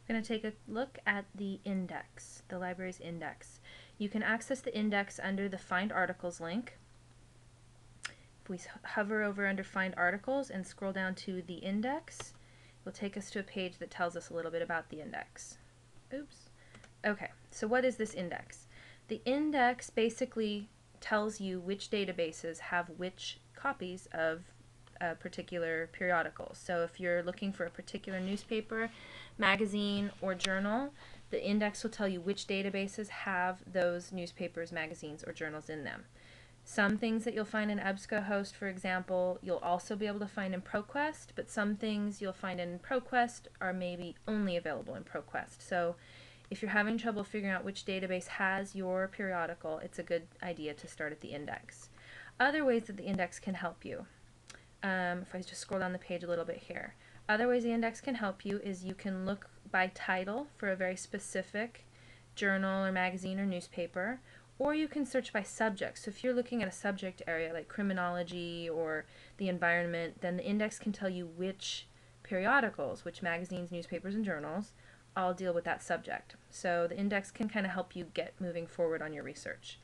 We're going to take a look at the index, the library's index. You can access the index under the Find Articles link. If we hover over under Find Articles and scroll down to the index, it will take us to a page that tells us a little bit about the index. Oops. Okay, so what is this index? The index basically tells you which databases have which copies of a particular periodical. So if you're looking for a particular newspaper, magazine, or journal, the index will tell you which databases have those newspapers, magazines, or journals in them. Some things that you'll find in EBSCOhost, for example, you'll also be able to find in ProQuest, but some things you'll find in ProQuest are maybe only available in ProQuest. So if you're having trouble figuring out which database has your periodical, it's a good idea to start at the index. Other ways that the index can help you, if I just scroll down the page a little bit here, other ways the index can help you is you can look by title for a very specific journal or magazine or newspaper, or you can search by subject. So if you're looking at a subject area like criminology or the environment, then the index can tell you which periodicals, which magazines, newspapers, and journals all deal with that subject. So the index can kind of help you get moving forward on your research.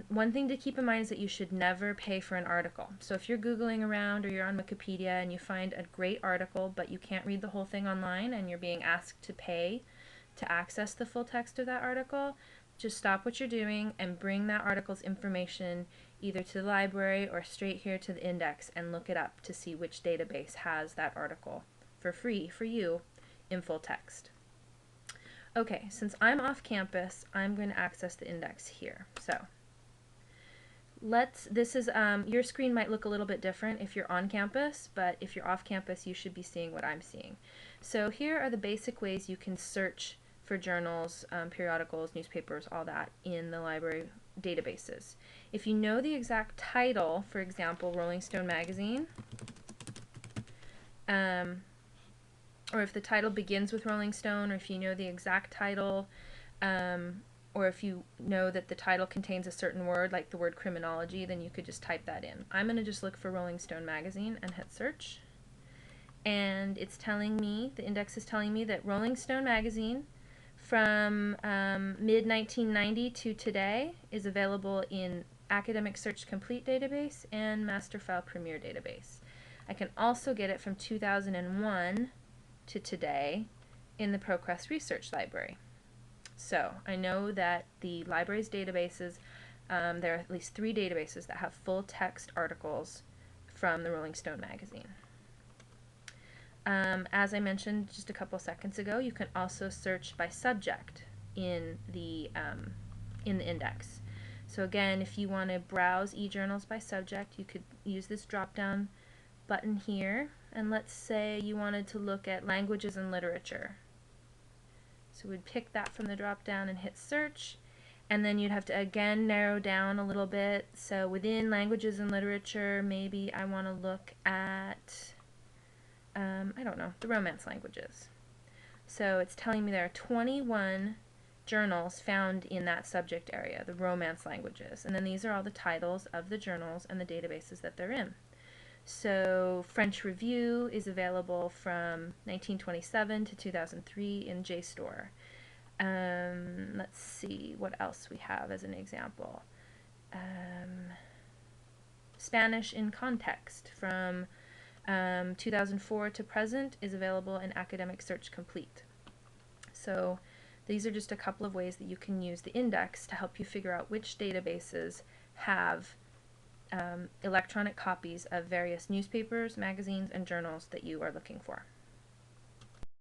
One thing to keep in mind is that you should never pay for an article. So if you're Googling around or you're on Wikipedia and you find a great article but you can't read the whole thing online and you're being asked to pay to access the full text of that article, just stop what you're doing and bring that article's information either to the library or straight here to the index and look it up to see which database has that article for free for you in full text. Okay, since I'm off campus, I'm going to access the index here. So your screen might look a little bit different if you're on campus, but if you're off campus, you should be seeing what I'm seeing. So here are the basic ways you can search for journals, periodicals, newspapers, all that in the library databases. If you know the exact title, for example, Rolling Stone magazine, or if the title begins with Rolling Stone, or if you know the exact title, or if you know that the title contains a certain word, like the word criminology, then you could just type that in. I'm going to just look for Rolling Stone magazine and hit search. And it's telling me, the index is telling me that Rolling Stone magazine from mid-1990 to today is available in Academic Search Complete database and Master File Premier database. I can also get it from 2001 to today in the ProQuest Research Library. So I know that the library's databases, there are at least 3 databases that have full text articles from the Rolling Stone magazine. As I mentioned just a couple seconds ago, you can also search by subject in the index. So again, if you want to browse e-journals by subject, you could use this drop-down button here, and let's say you wanted to look at languages and literature. So we'd pick that from the drop-down and hit search, and then you'd have to again narrow down a little bit. So within languages and literature, maybe I want to look at I don't know, the Romance languages. So it's telling me there are 21 journals found in that subject area, the Romance languages. And then these are all the titles of the journals and the databases that they're in. So French Review is available from 1927 to 2003 in JSTOR. Let's see what else we have as an example. Spanish in Context from 2004 to present is available in Academic Search Complete. So these are just a couple of ways that you can use the index to help you figure out which databases have electronic copies of various newspapers, magazines, and journals that you are looking for.